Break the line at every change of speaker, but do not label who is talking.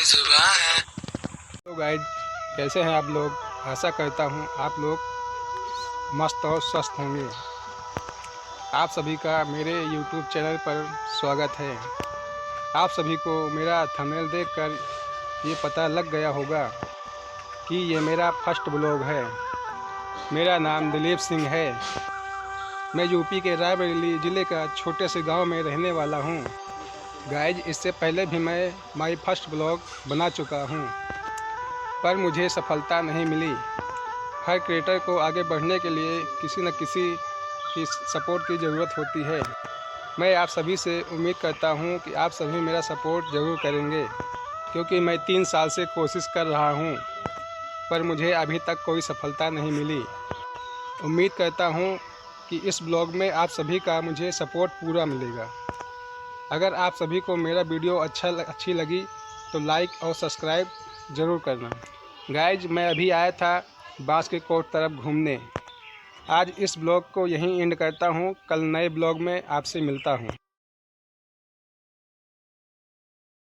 तो गाइड, कैसे हैं आप लोग। आशा करता हूं आप लोग मस्त और स्वस्थ होंगे। आप सभी का मेरे YouTube चैनल पर स्वागत है। आप सभी को मेरा थंबनेल देखकर ये पता लग गया होगा कि ये मेरा फर्स्ट ब्लॉग है। मेरा नाम दिलीप सिंह है। मैं यूपी के रायबरेली ज़िले का छोटे से गांव में रहने वाला हूं। गाइज, इससे पहले भी मैं माई फर्स्ट ब्लॉग बना चुका हूं, पर मुझे सफलता नहीं मिली। हर क्रिएटर को आगे बढ़ने के लिए किसी न किसी की सपोर्ट की ज़रूरत होती है। मैं आप सभी से उम्मीद करता हूं कि आप सभी मेरा सपोर्ट ज़रूर करेंगे, क्योंकि मैं 3 साल से कोशिश कर रहा हूं, पर मुझे अभी तक कोई सफलता नहीं मिली। उम्मीद करता हूं कि इस ब्लॉग में आप सभी का मुझे सपोर्ट पूरा मिलेगा। अगर आप सभी को मेरा वीडियो अच्छी लगी तो लाइक और सब्सक्राइब ज़रूर करना। गाइज, मैं अभी आया था बांस के कोट तरफ घूमने। आज इस ब्लॉग को यहीं एंड करता हूँ। कल नए ब्लॉग में आपसे मिलता हूँ।